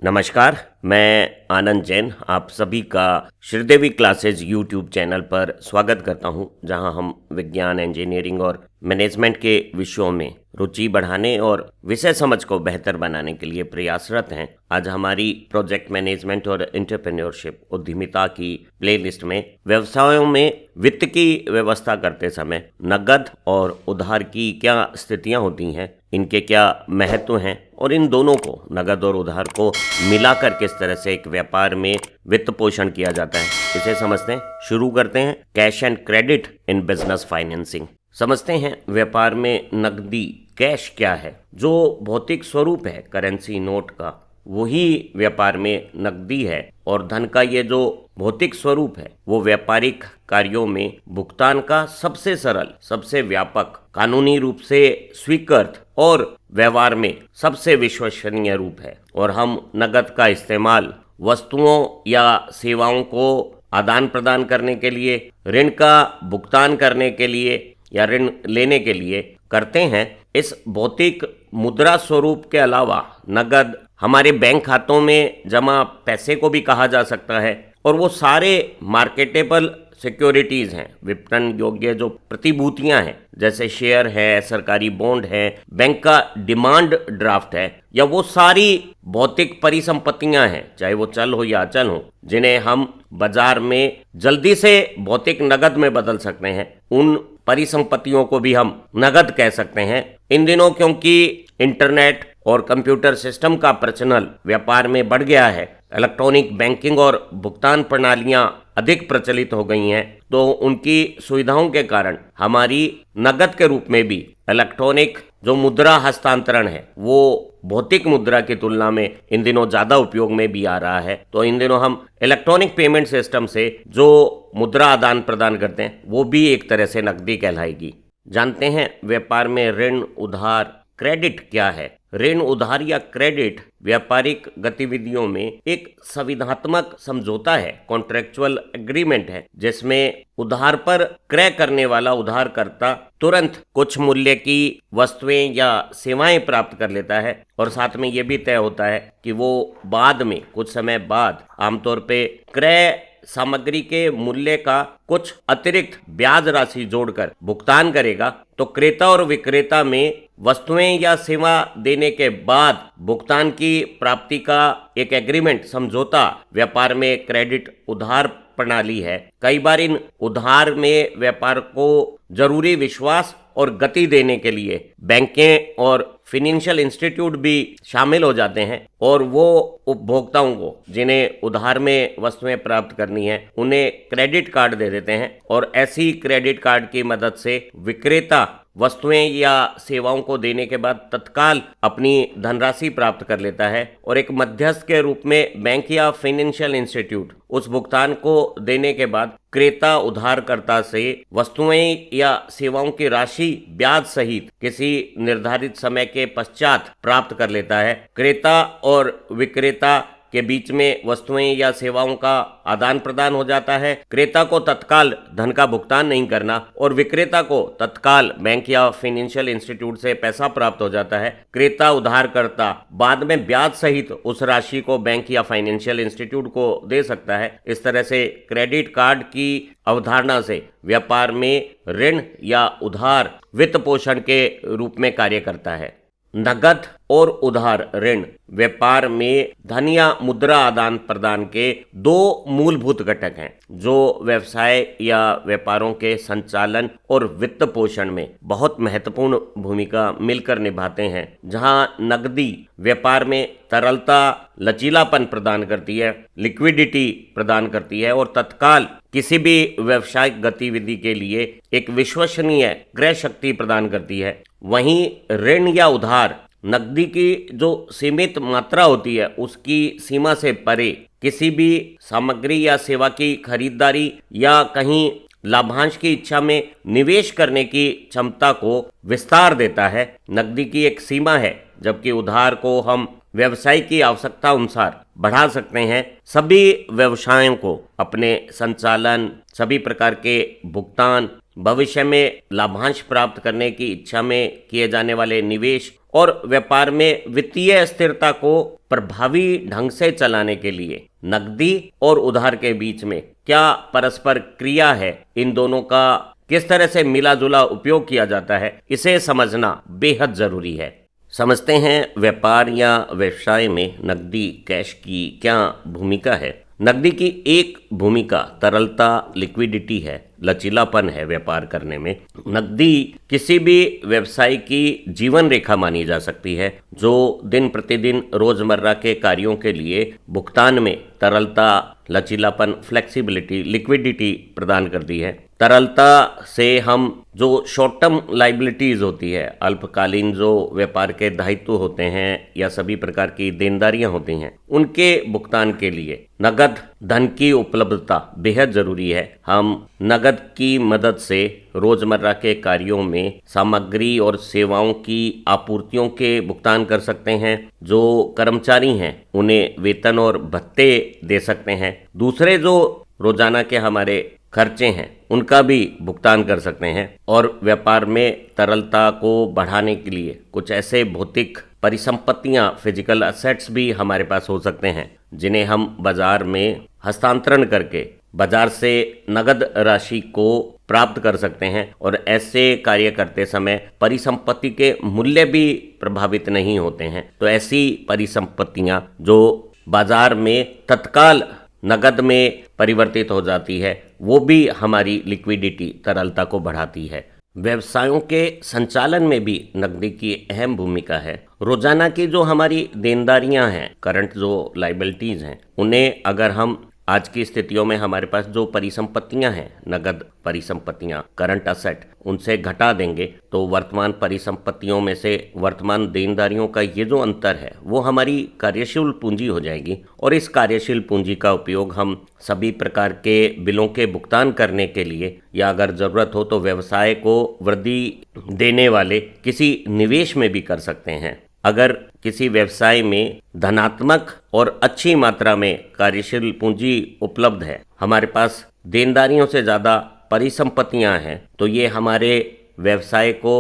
नमस्कार, मैं आनंद जैन आप सभी का श्रीदेवी क्लासेज यूट्यूब चैनल पर स्वागत करता हूं, जहां हम विज्ञान, इंजीनियरिंग और मैनेजमेंट के विषयों में रुचि बढ़ाने और विषय समझ को बेहतर बनाने के लिए प्रयासरत हैं। आज हमारी प्रोजेक्ट मैनेजमेंट और एंटरप्रेन्योरशिप उद्यमिता की प्लेलिस्ट में व्यवसायों में वित्त की व्यवस्था करते समय नकद और उधार की क्या स्थितियां होती हैं, इनके क्या महत्व हैं और इन दोनों को, नकद और उधार को मिलाकर किस तरह से एक व्यापार में वित्त पोषण किया जाता है, इसे समझते हैं। शुरू करते हैं cash and credit in business financing. समझते हैं व्यापार में नकदी, कैश क्या है। जो भौतिक स्वरूप है करेंसी नोट का, वही व्यापार में नकदी है, और धन का ये जो भौतिक स्वरूप है वो व्यापारिक कार्यों में भुगतान का सबसे सरल, सबसे व्यापक, कानूनी रूप से स्वीकृत और व्यवहार में सबसे विश्वसनीय रूप है। और हम नकद का इस्तेमाल वस्तुओं या सेवाओं को आदान प्रदान करने के लिए, ऋण का भुगतान करने के लिए या ऋण लेने के लिए करते हैं। इस भौतिक मुद्रा स्वरूप के अलावा नकद हमारे बैंक खातों में जमा पैसे को भी कहा जा सकता है, और वो सारे मार्केटेबल सिक्योरिटीज़ हैं, विपणन योग्य जो प्रतिभूतियां हैं, जैसे शेयर है, सरकारी बॉन्ड है, बैंक का डिमांड ड्राफ्ट है, या वो सारी भौतिक परिसंपत्तियां हैं, चाहे वो चल हो या अचल हो, जिन्हें हम बाजार में जल्दी से भौतिक नकद में बदल सकते हैं। उन परिसंपत्तियों को भी हम नकद कह सकते हैं। इन दिनों क्योंकि इंटरनेट और कंप्यूटर सिस्टम का प्रचलन व्यापार में बढ़ गया है, इलेक्ट्रॉनिक बैंकिंग और भुगतान प्रणालियां अधिक प्रचलित हो गई हैं, तो उनकी सुविधाओं के कारण हमारी नकद के रूप में भी इलेक्ट्रॉनिक जो मुद्रा हस्तांतरण है वो भौतिक मुद्रा की तुलना में इन दिनों ज़्यादा उपयोग में भी आ रहा है। तो इन दिनों हम इलेक्ट्रॉनिक पेमेंट सिस्टम से जो मुद्रा आदान प्रदान करते हैं वो भी एक तरह से नकदी कहलाएगी। जानते हैं व्यापार में ऋण, उधार, क्रेडिट क्या है। ऋण, उधार या क्रेडिट व्यापारिक गतिविधियों में एक संविधात्मक समझौता है, कॉन्ट्रेक्चुअल एग्रीमेंट है, जिसमें उधार पर क्रय करने वाला उधारकर्ता तुरंत कुछ मूल्य की वस्तुएं या सेवाएं प्राप्त कर लेता है, और साथ में यह भी तय होता है कि वो बाद में, कुछ समय बाद, आमतौर पे क्रय सामग्री के मूल्य का कुछ अतिरिक्त ब्याज राशि जोड़कर भुगतान करेगा। तो क्रेता और विक्रेता में वस्तुएं या सेवा देने के बाद भुगतान की प्राप्ति का एक एग्रीमेंट, समझौता व्यापार में क्रेडिट उधार प्रणाली है। कई बार इन उधार में व्यापार को जरूरी विश्वास और गति देने के लिए बैंकें और फाइनेंशियल इंस्टीट्यूट भी शामिल हो जाते हैं, और वो उपभोक्ताओं को जिन्हें उधार में वस्तुएं प्राप्त करनी है उन्हें क्रेडिट कार्ड दे देते हैं, और ऐसी क्रेडिट कार्ड की मदद से विक्रेता वस्तुएं या सेवाओं को देने के बाद तत्काल अपनी धनराशि प्राप्त कर लेता है, और एक मध्यस्थ के रूप में बैंक या फाइनेंशियल इंस्टीट्यूट उस भुगतान को देने के बाद क्रेता उधारकर्ता से वस्तुएं या सेवाओं की राशि ब्याज सहित किसी निर्धारित समय के पश्चात प्राप्त कर लेता है। क्रेता और विक्रेता के बीच में वस्तुएं या सेवाओं का आदान प्रदान हो जाता है। क्रेता को तत्काल धन का भुगतान नहीं करना, और विक्रेता को तत्काल बैंक या फाइनेंशियल इंस्टीट्यूट से पैसा प्राप्त हो जाता है। क्रेता उधारकर्ता बाद में ब्याज सहित उस राशि को बैंक या फाइनेंशियल इंस्टीट्यूट को दे सकता है। इस तरह से क्रेडिट कार्ड की अवधारणा से व्यापार में ऋण या उधार वित्त पोषण के रूप में कार्य करता है। नकद और उधार ऋण व्यापार में धन या मुद्रा आदान प्रदान के दो मूलभूत घटक हैं, जो व्यवसाय या व्यापारों के संचालन और वित्त पोषण में बहुत महत्वपूर्ण भूमिका मिलकर निभाते हैं। जहां नकदी व्यापार में तरलता, लचीलापन प्रदान करती है, लिक्विडिटी प्रदान करती है, और तत्काल किसी भी व्यावसायिक गतिविधि के लिए एक विश्वसनीय क्रय शक्ति प्रदान करती है। वहीं ऋण या उधार नकदी की जो सीमित मात्रा होती है उसकी सीमा से परे किसी भी सामग्री या सेवा की खरीदारी या कहीं लाभांश की इच्छा में निवेश करने की क्षमता को विस्तार देता है। नकदी की एक सीमा है, जबकि उधार को हम व्यवसाय की आवश्यकता अनुसार बढ़ा सकते हैं। सभी व्यवसायों को अपने संचालन, सभी प्रकार के भुगतान, भविष्य में लाभांश प्राप्त करने की इच्छा में किए जाने वाले निवेश और व्यापार में वित्तीय स्थिरता को प्रभावी ढंग से चलाने के लिए नकदी और उधार के बीच में क्या परस्पर क्रिया है, इन दोनों का किस तरह से मिला जुला उपयोग किया जाता है, इसे समझना बेहद जरूरी है। समझते हैं व्यापार या व्यवसाय में नकदी कैश की क्या भूमिका है। नकदी की एक भूमिका तरलता, लिक्विडिटी है, लचीलापन है व्यापार करने में। नकदी किसी भी व्यवसाय की जीवन रेखा मानी जा सकती है जो दिन प्रतिदिन रोजमर्रा के कार्यों के लिए भुगतान में तरलता, लचीलापन, फ्लेक्सिबिलिटी, लिक्विडिटी प्रदान करती है। तरलता से हम जो शॉर्ट टर्म लाइबिलिटीज होती है, अल्पकालीन जो व्यापार के दायित्व होते हैं या सभी प्रकार की देनदारियां होती हैं, उनके भुगतान के लिए नगद धन की उपलब्धता बेहद जरूरी है। हम नगद की मदद से रोजमर्रा के कार्यों में सामग्री और सेवाओं की आपूर्तियों के भुगतान कर सकते हैं। जो कर्मचारी हैं उन्हें वेतन और भत्ते दे सकते हैं। दूसरे जो रोजाना के हमारे खर्चे हैं उनका भी भुगतान कर सकते हैं। और व्यापार में तरलता को बढ़ाने के लिए कुछ ऐसे भौतिक परिसंपत्तियां, फिजिकल असेट्स भी हमारे पास हो सकते हैं जिन्हें हम बाजार में हस्तांतरण करके बाजार से नगद राशि को प्राप्त कर सकते हैं। और ऐसे कार्य करते समय परिसंपत्ति के मूल्य भी प्रभावित नहीं होते हैं। तो ऐसी परिसंपत्तियां जो बाजार में तत्काल नगद में परिवर्तित हो जाती है, वो भी हमारी लिक्विडिटी, तरलता को बढ़ाती है। व्यवसायों के संचालन में भी नकदी की अहम भूमिका है। रोजाना की जो हमारी देनदारियां हैं, करंट जो लाइबिलिटीज हैं, उन्हें अगर हम आज की स्थितियों में हमारे पास जो परिसंपत्तियां हैं, नगद परिसंपत्तियां, करंट असेट, उनसे घटा देंगे तो वर्तमान परिसंपत्तियों में से वर्तमान देनदारियों का ये जो अंतर है वो हमारी कार्यशील पूंजी हो जाएगी। और इस कार्यशील पूंजी का उपयोग हम सभी प्रकार के बिलों के भुगतान करने के लिए या अगर जरूरत हो तो व्यवसाय को वृद्धि देने वाले किसी निवेश में भी कर सकते हैं। अगर किसी व्यवसाय में धनात्मक और अच्छी मात्रा में कार्यशील पूंजी उपलब्ध है, हमारे पास देनदारियों से ज़्यादा परिसंपत्तियां हैं, तो ये हमारे व्यवसाय को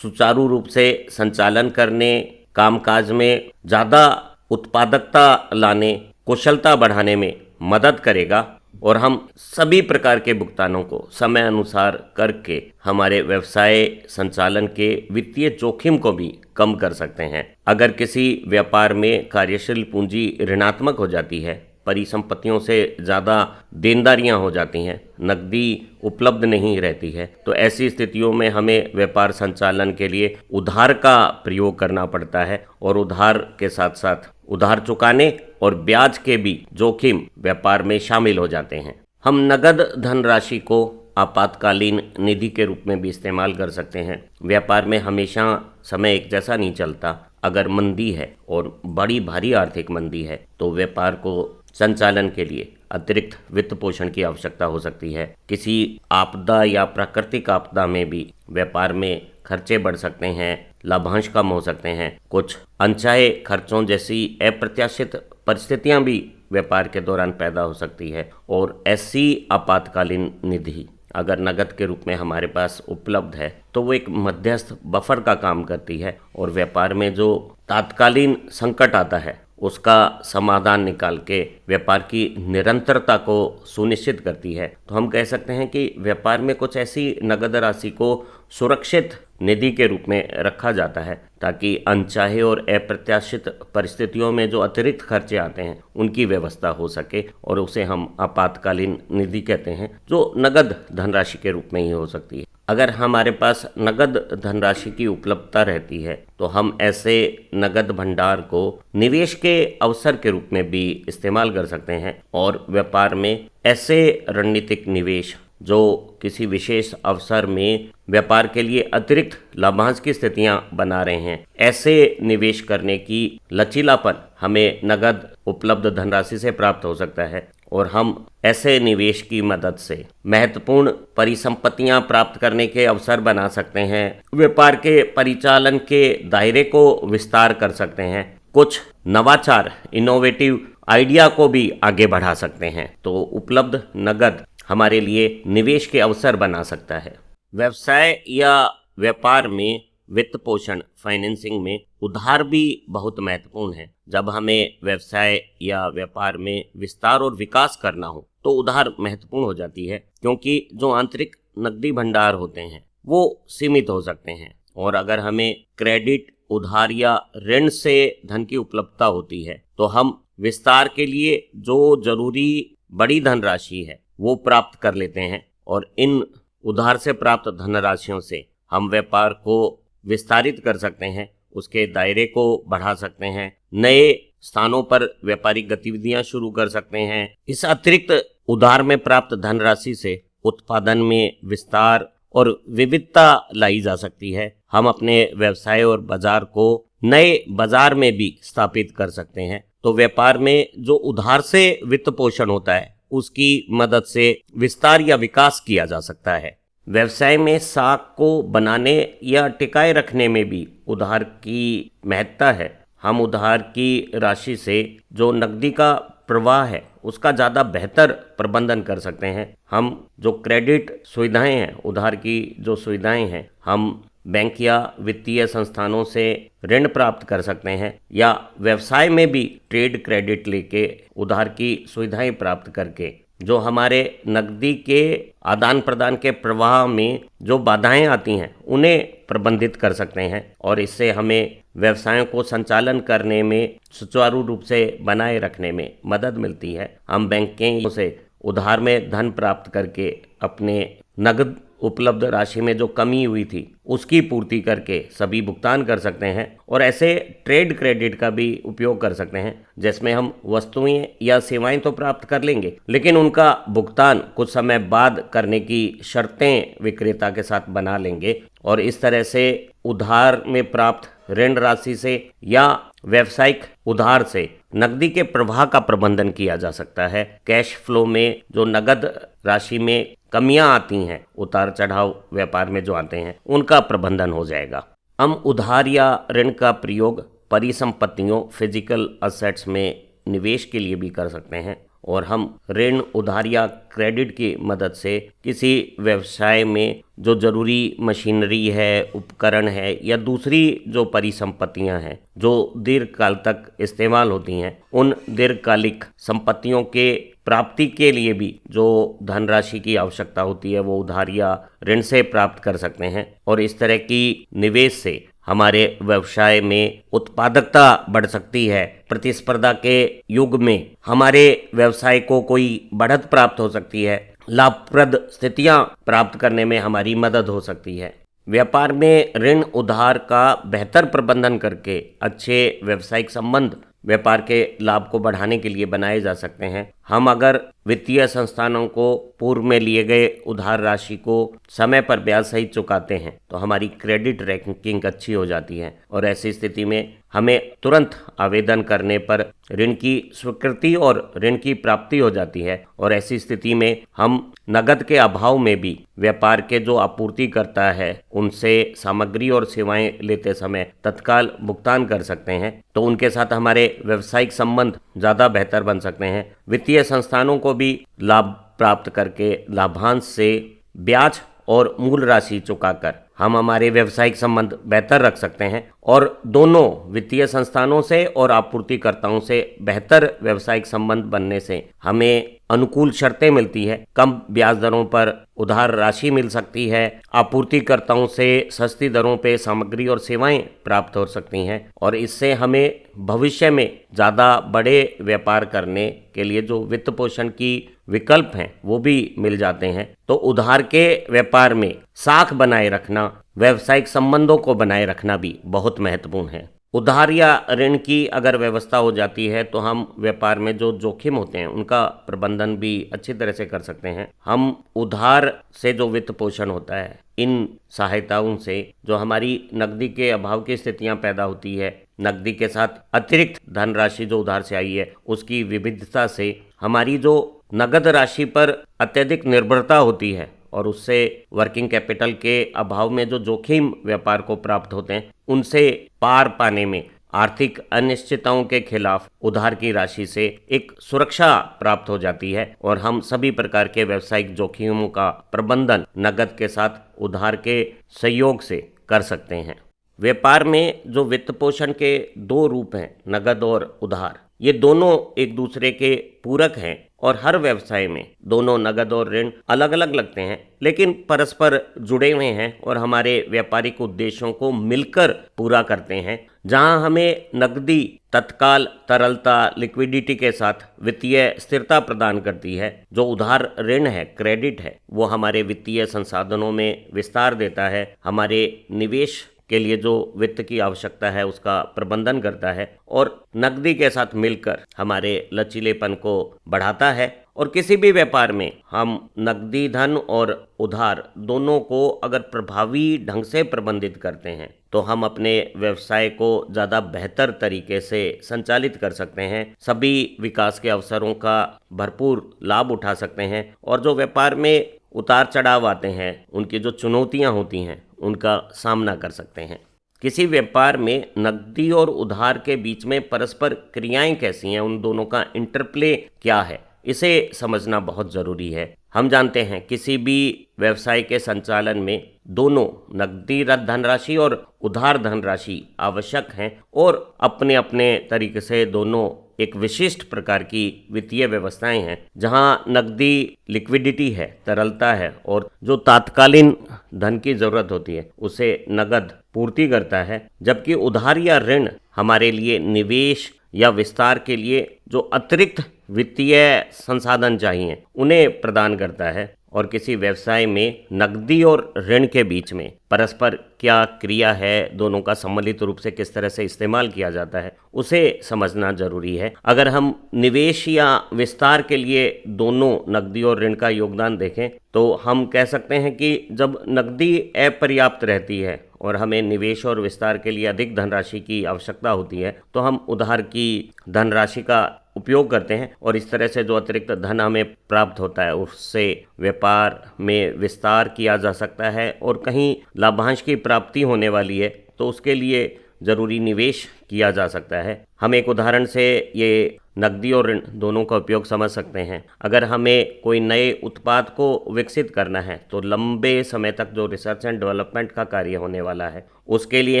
सुचारू रूप से संचालन करने, कामकाज में ज़्यादा उत्पादकता लाने, कुशलता बढ़ाने में मदद करेगा। और हम सभी प्रकार के भुगतानों को समय अनुसार करके हमारे व्यवसाय संचालन के वित्तीय जोखिम को भी कम कर सकते हैं। अगर किसी व्यापार में कार्यशील पूंजी ऋणात्मक हो जाती है, परिसंपत्तियों से ज़्यादा देनदारियां हो जाती हैं, नकदी उपलब्ध नहीं रहती है, तो ऐसी स्थितियों में हमें व्यापार संचालन के लिए उधार का प्रयोग करना पड़ता है। और उधार के साथ साथ उधार चुकाने और ब्याज के भी जोखिम व्यापार में शामिल हो जाते हैं। हम नगद धनराशि को आपातकालीन निधि के रूप में भी इस्तेमाल कर सकते हैं। व्यापार में हमेशा समय एक जैसा नहीं चलता। अगर मंदी है और बड़ी भारी आर्थिक मंदी है तो व्यापार को संचालन के लिए अतिरिक्त वित्त पोषण की आवश्यकता हो सकती है। किसी आपदा या प्राकृतिक आपदा में भी व्यापार में खर्चे बढ़ सकते हैं, लाभांश कम हो सकते हैं। कुछ अनचाहे खर्चों जैसी अप्रत्याशित परिस्थितियां भी व्यापार के दौरान पैदा हो सकती है। और ऐसी आपातकालीन निधि अगर नगद के रूप में हमारे पास उपलब्ध है तो वो एक मध्यस्थ बफर का काम करती है और व्यापार में जो तात्कालीन संकट आता है उसका समाधान निकाल के व्यापार की निरंतरता को सुनिश्चित करती है। तो हम कह सकते हैं कि व्यापार में कुछ ऐसी नगद राशि को सुरक्षित निधि के रूप में रखा जाता है ताकि अनचाहे और अप्रत्याशित परिस्थितियों में जो अतिरिक्त खर्चे आते हैं उनकी व्यवस्था हो सके। और उसे हम आपातकालीन निधि कहते हैं जो नगद धनराशि के रूप में ही हो सकती है। अगर हमारे पास नगद धनराशि की उपलब्धता रहती है तो हम ऐसे नगद भंडार को निवेश के अवसर के रूप में भी इस्तेमाल कर सकते हैं। और व्यापार में ऐसे रणनीतिक निवेश जो किसी विशेष अवसर में व्यापार के लिए अतिरिक्त लाभांश की स्थितियां बना रहे हैं, ऐसे निवेश करने की लचीलापन हमें नगद उपलब्ध धनराशि से प्राप्त हो सकता है। और हम ऐसे निवेश की मदद से महत्वपूर्ण परिसंपत्तियां प्राप्त करने के अवसर बना सकते हैं, व्यापार के परिचालन के दायरे को विस्तार कर सकते हैं, कुछ नवाचार, इनोवेटिव आइडिया को भी आगे बढ़ा सकते हैं। तो उपलब्ध नगद हमारे लिए निवेश के अवसर बना सकता है। व्यवसाय या व्यापार में वित्त पोषण फाइनेंसिंग में उधार भी बहुत महत्वपूर्ण है। जब हमें व्यवसाय या व्यापार में विस्तार और विकास करना हो तो उधार महत्वपूर्ण हो जाती है, क्योंकि जो आंतरिक नकदी भंडार होते हैं वो सीमित हो सकते हैं, और अगर हमें क्रेडिट, उधार या ऋण से धन की उपलब्धता होती है तो हम विस्तार के लिए जो जरूरी बड़ी धनराशि है वो प्राप्त कर लेते हैं, और इन उधार से प्राप्त धनराशियों से हम व्यापार को विस्तारित कर सकते हैं, उसके दायरे को बढ़ा सकते हैं, नए स्थानों पर व्यापारिक गतिविधियां शुरू कर सकते हैं। इस अतिरिक्त उधार में प्राप्त धनराशि से उत्पादन में विस्तार और विविधता लाई जा सकती है। हम अपने व्यवसाय और बाजार को नए बाजार में भी स्थापित कर सकते हैं। तो व्यापार में जो उधार से वित्त पोषण होता है उसकी मदद से विस्तार या विकास किया जा सकता है। व्यवसाय में साख को बनाने या टिकाए रखने में भी उधार की महत्ता है। हम उधार की राशि से जो नकदी का प्रवाह है उसका ज़्यादा बेहतर प्रबंधन कर सकते हैं। हम जो क्रेडिट सुविधाएं हैं, उधार की जो सुविधाएं हैं, हम बैंक या वित्तीय संस्थानों से ऋण प्राप्त कर सकते हैं, या व्यवसाय में भी ट्रेड क्रेडिट लेके उधार की सुविधाएं प्राप्त करके जो हमारे नकदी के आदान प्रदान के प्रवाह में जो बाधाएं आती हैं उन्हें प्रबंधित कर सकते हैं, और इससे हमें व्यवसायों को संचालन करने में सुचारू रूप से बनाए रखने में मदद मिलती है। हम बैंकों से उधार में धन प्राप्त करके अपने नगद उपलब्ध राशि में जो कमी हुई थी उसकी पूर्ति करके सभी भुगतान कर सकते हैं, और ऐसे ट्रेड क्रेडिट का भी उपयोग कर सकते हैं जिसमें हम वस्तुएं या सेवाएं तो प्राप्त कर लेंगे लेकिन उनका भुगतान कुछ समय बाद करने की शर्तें विक्रेता के साथ बना लेंगे, और इस तरह से उधार में प्राप्त ऋण राशि से या व्यावसायिक उधार से नकदी के प्रवाह का प्रबंधन किया जा सकता है। कैश फ्लो में जो नगद राशि में कमियां आती हैं, उतार चढ़ाव व्यापार में जो आते हैं, उनका प्रबंधन हो जाएगा। हम उधार या ऋण का प्रयोग परिसंपत्तियों, फिजिकल असेट्स में निवेश के लिए भी कर सकते हैं, और हम ऋण, उधार या क्रेडिट की मदद से किसी व्यवसाय में जो जरूरी मशीनरी है, उपकरण है, या दूसरी जो परिसंपत्तियां हैं जो दीर्घकाल तक इस्तेमाल होती हैं, उन दीर्घकालिक संपत्तियों के प्राप्ति के लिए भी जो धनराशि की आवश्यकता होती है वो उधार या ऋण से प्राप्त कर सकते हैं। और इस तरह की निवेश से हमारे व्यवसाय में उत्पादकता बढ़ सकती है। प्रतिस्पर्धा के युग में हमारे व्यवसाय को कोई बढ़त प्राप्त हो सकती है, लाभप्रद स्थितियां प्राप्त करने में हमारी मदद हो सकती है। व्यापार में ऋण, उधार का बेहतर प्रबंधन करके अच्छे व्यावसायिक संबंध व्यापार के लाभ को बढ़ाने के लिए बनाए जा सकते हैं। हम अगर वित्तीय संस्थानों को पूर्व में लिए गए उधार राशि को समय पर ब्याज सहित चुकाते हैं तो हमारी क्रेडिट रैंकिंग अच्छी हो जाती है, और ऐसी स्थिति में हमें तुरंत आवेदन करने पर ऋण की स्वीकृति और ऋण की प्राप्ति हो जाती है। और ऐसी स्थिति में हम नगद के अभाव में भी व्यापार के जो आपूर्तिकर्ता है उनसे सामग्री और सेवाएं लेते समय तत्काल भुगतान कर सकते हैं, तो उनके साथ हमारे व्यावसायिक संबंध ज़्यादा बेहतर बन सकते हैं। वित्तीय संस्थानों को भी लाभ प्राप्त करके लाभांश से ब्याज और मूल राशि चुकाकर हम हमारे व्यावसायिक संबंध बेहतर रख सकते हैं, और दोनों वित्तीय संस्थानों से और आपूर्तिकर्ताओं से बेहतर व्यावसायिक संबंध बनने से हमें अनुकूल शर्तें मिलती है। कम ब्याज दरों पर उधार राशि मिल सकती है, आपूर्तिकर्ताओं से सस्ती दरों पे सामग्री और सेवाएं प्राप्त हो सकती हैं, और इससे हमें भविष्य में ज़्यादा बड़े व्यापार करने के लिए जो वित्त पोषण की विकल्प हैं वो भी मिल जाते हैं। तो उधार के व्यापार में साख बनाए रखना, व्यावसायिक संबंधों को बनाए रखना भी बहुत महत्वपूर्ण है। उधार या ऋण की अगर व्यवस्था हो जाती है तो हम व्यापार में जो जोखिम होते हैं उनका प्रबंधन भी अच्छी तरह से कर सकते हैं। हम उधार से जो वित्त पोषण होता है, इन सहायताओं से जो हमारी नकदी के अभाव की स्थितियां पैदा होती है, नकदी के साथ अतिरिक्त धनराशि जो उधार से आई है उसकी विविधता से हमारी जो नगद राशि पर अत्यधिक निर्भरता होती है, और उससे वर्किंग कैपिटल के अभाव में जो जोखिम व्यापार को प्राप्त होते हैं उनसे पार पाने में आर्थिक अनिश्चितताओं के खिलाफ उधार की राशि से एक सुरक्षा प्राप्त हो जाती है, और हम सभी प्रकार के व्यावसायिक जोखिमों का प्रबंधन नगद के साथ उधार के सहयोग से कर सकते हैं। व्यापार में जो वित्त पोषण के दो रूप हैं, नगद और उधार, ये दोनों एक दूसरे के पूरक हैं और हर व्यवसाय में दोनों नगद और ऋण अलग अलग लगते हैं, लेकिन परस्पर जुड़े हुए हैं और हमारे व्यापारिक उद्देश्यों को मिलकर पूरा करते हैं। जहां हमें नकदी तत्काल तरलता, लिक्विडिटी के साथ वित्तीय स्थिरता प्रदान करती है, जो उधार ऋण है, क्रेडिट है, वो हमारे वित्तीय संसाधनों में विस्तार देता है, हमारे निवेश के लिए जो वित्त की आवश्यकता है उसका प्रबंधन करता है और नकदी के साथ मिलकर हमारे लचीलेपन को बढ़ाता है। और किसी भी व्यापार में हम नकदी धन और उधार दोनों को अगर प्रभावी ढंग से प्रबंधित करते हैं तो हम अपने व्यवसाय को ज़्यादा बेहतर तरीके से संचालित कर सकते हैं, सभी विकास के अवसरों का भरपूर लाभ उठा सकते हैं और जो व्यापार में उतार चढ़ाव आते हैं, उनकी जो चुनौतियां होती हैं, उनका सामना कर सकते हैं। किसी व्यापार में नकदी और उधार के बीच में परस्पर क्रियाएं कैसी हैं, उन दोनों का इंटरप्ले क्या है, इसे समझना बहुत ज़रूरी है। हम जानते हैं किसी भी व्यवसाय के संचालन में दोनों नकदी धनराशि और उधार धनराशि आवश्यक हैं और अपने अपने तरीके से दोनों एक विशिष्ट प्रकार की वित्तीय व्यवस्थाएं हैं, जहां नकदी लिक्विडिटी है, तरलता है और जो तात्कालीन धन की जरूरत होती है उसे नगद पूर्ति करता है, जबकि उधार या ऋण हमारे लिए निवेश या विस्तार के लिए जो अतिरिक्त वित्तीय संसाधन चाहिए उन्हें प्रदान करता है। और किसी व्यवसाय में नकदी और ऋण के बीच में परस्पर क्या क्रिया है, दोनों का सम्मिलित रूप से किस तरह से इस्तेमाल किया जाता है, उसे समझना जरूरी है। अगर हम निवेश या विस्तार के लिए दोनों नकदी और ऋण का योगदान देखें तो हम कह सकते हैं कि जब नकदी अपर्याप्त रहती है और हमें निवेश और विस्तार के लिए अधिक धनराशि की आवश्यकता होती है तो हम उधार की धनराशि का उपयोग करते हैं और इस तरह से जो अतिरिक्त धन हमें प्राप्त होता है उससे व्यापार में विस्तार किया जा सकता है और कहीं लाभांश की प्राप्ति होने वाली है तो उसके लिए जरूरी निवेश किया जा सकता है। हम एक उदाहरण से ये नकदी और ऋण दोनों का उपयोग समझ सकते हैं। अगर हमें कोई नए उत्पाद को विकसित करना है तो लंबे समय तक जो रिसर्च एंड डेवलपमेंट का कार्य होने वाला है उसके लिए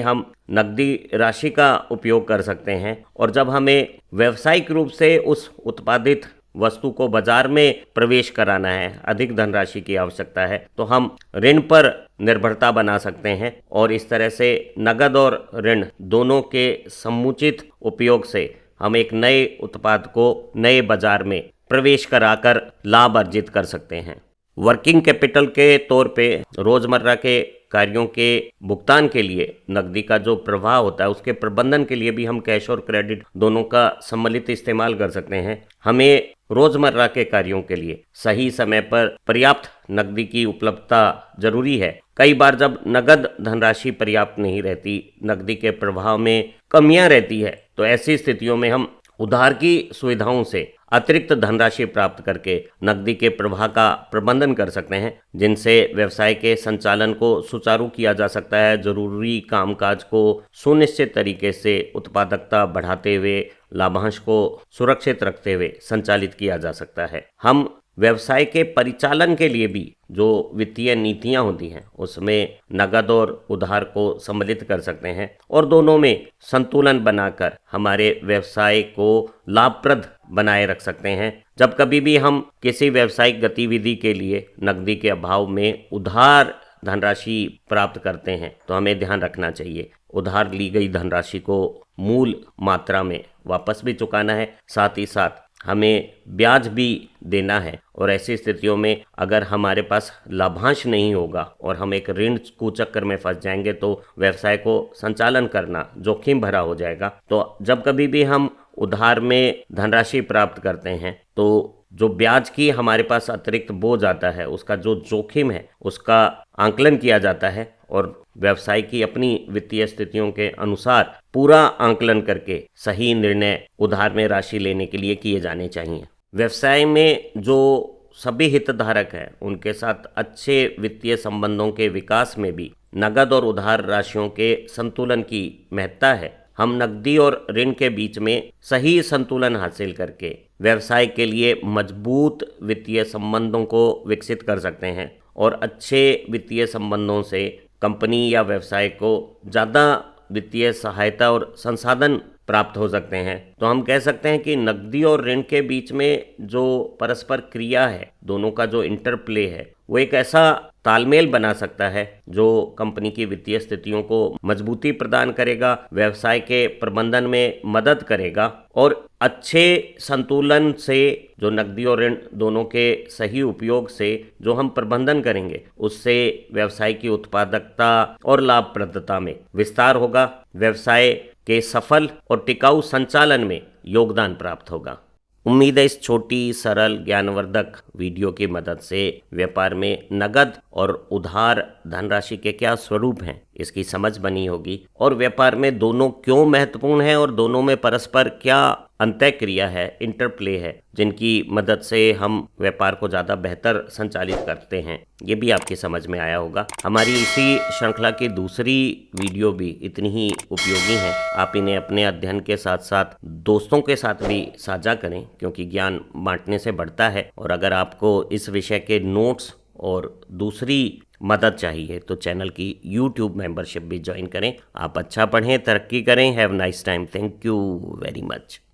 हम नकदी राशि का उपयोग कर सकते हैं और जब हमें व्यावसायिक रूप से उस उत्पादित वस्तु को बाजार में प्रवेश कराना है, अधिक धनराशि की आवश्यकता है, तो हम ऋण पर निर्भरता बना सकते हैं और इस तरह से नगद और ऋण दोनों के समुचित उपयोग से हम एक नए उत्पाद को नए बाजार में प्रवेश कराकर लाभ अर्जित कर सकते हैं। वर्किंग कैपिटल के तौर पे रोजमर्रा के कार्यों के भुगतान के लिए नकदी का जो प्रवाह होता है उसके प्रबंधन के लिए भी हम कैश और क्रेडिट दोनों का सम्मिलित इस्तेमाल कर सकते हैं। हमें रोजमर्रा के कार्यों के लिए सही समय पर पर्याप्त नकदी की उपलब्धता जरूरी है। कई बार जब नगद धनराशि पर्याप्त नहीं रहती, नकदी के प्रवाह में कमियां रहती है, तो ऐसी स्थितियों में हम उधार की सुविधाओं से अतिरिक्त धनराशि प्राप्त करके नकदी के प्रवाह का प्रबंधन कर सकते हैं, जिनसे व्यवसाय के संचालन को सुचारू किया जा सकता है, जरूरी कामकाज को सुनिश्चित तरीके से उत्पादकता बढ़ाते हुए लाभांश को सुरक्षित रखते हुए संचालित किया जा सकता है। हम व्यवसाय के परिचालन के लिए भी जो वित्तीय नीतियां होती हैं उसमें नगद और उधार को सम्मिलित कर सकते हैं और दोनों में संतुलन बनाकर हमारे व्यवसाय को लाभप्रद बनाए रख सकते हैं। जब कभी भी हम किसी व्यावसायिक गतिविधि के लिए नकदी के अभाव में उधार धनराशि प्राप्त करते हैं तो हमें ध्यान रखना चाहिए उधार ली गई धनराशि को मूल मात्रा में वापस भी चुकाना है, साथ ही साथ हमें ब्याज भी देना है। और ऐसी स्थितियों में अगर हमारे पास लाभांश नहीं होगा और हम एक ऋण कुचक्कर में फंस जाएंगे तो व्यवसाय को संचालन करना जोखिम भरा हो जाएगा। तो जब कभी भी हम उधार में धनराशि प्राप्त करते हैं तो जो ब्याज की हमारे पास अतिरिक्त बोझ आता है, उसका जो जोखिम है उसका आंकलन किया जाता है और व्यवसाय की अपनी वित्तीय स्थितियों के अनुसार पूरा आंकलन करके सही निर्णय उधार में राशि लेने के लिए किए जाने चाहिए। व्यवसाय में जो सभी हितधारक हैं उनके साथ अच्छे वित्तीय संबंधों के विकास में भी नगद और उधार राशियों के संतुलन की महत्ता है। हम नकदी और ऋण के बीच में सही संतुलन हासिल करके व्यवसाय के लिए मजबूत वित्तीय संबंधों को विकसित कर सकते हैं और अच्छे वित्तीय संबंधों से कंपनी या व्यवसाय को ज़्यादा वित्तीय सहायता और संसाधन प्राप्त हो सकते हैं। तो हम कह सकते हैं कि नकदी और ऋण के बीच में जो परस्पर क्रिया है, दोनों का जो इंटरप्ले है, वो एक ऐसा तालमेल बना सकता है जो कंपनी की वित्तीय स्थितियों को मजबूती प्रदान करेगा, व्यवसाय के प्रबंधन में मदद करेगा और अच्छे संतुलन से, जो नकदी और ऋण दोनों के सही उपयोग से जो हम प्रबंधन करेंगे, उससे व्यवसाय की उत्पादकता और लाभप्रदता में विस्तार होगा, व्यवसाय के सफल और टिकाऊ संचालन में योगदान प्राप्त होगा। उम्मीद है इस छोटी सरल ज्ञानवर्धक वीडियो की मदद से व्यापार में नगद और उधार धनराशि के क्या स्वरूप हैं, इसकी समझ बनी होगी और व्यापार में दोनों क्यों महत्वपूर्ण है और दोनों में परस्पर क्या अंतः क्रिया है, इंटरप्ले है, जिनकी मदद से हम व्यापार को ज़्यादा बेहतर संचालित करते हैं, ये भी आपकी समझ में आया होगा। हमारी इसी श्रृंखला की दूसरी वीडियो भी इतनी ही उपयोगी है। आप इन्हें अपने अध्ययन के साथ साथ दोस्तों के साथ भी साझा करें, क्योंकि ज्ञान बांटने से बढ़ता है। और अगर आपको इस विषय के नोट्स और दूसरी मदद चाहिए तो चैनल की YouTube मेंबरशिप भी ज्वाइन करें। आप अच्छा पढ़ें, तरक्की करें। Have nice time. Thank you very much.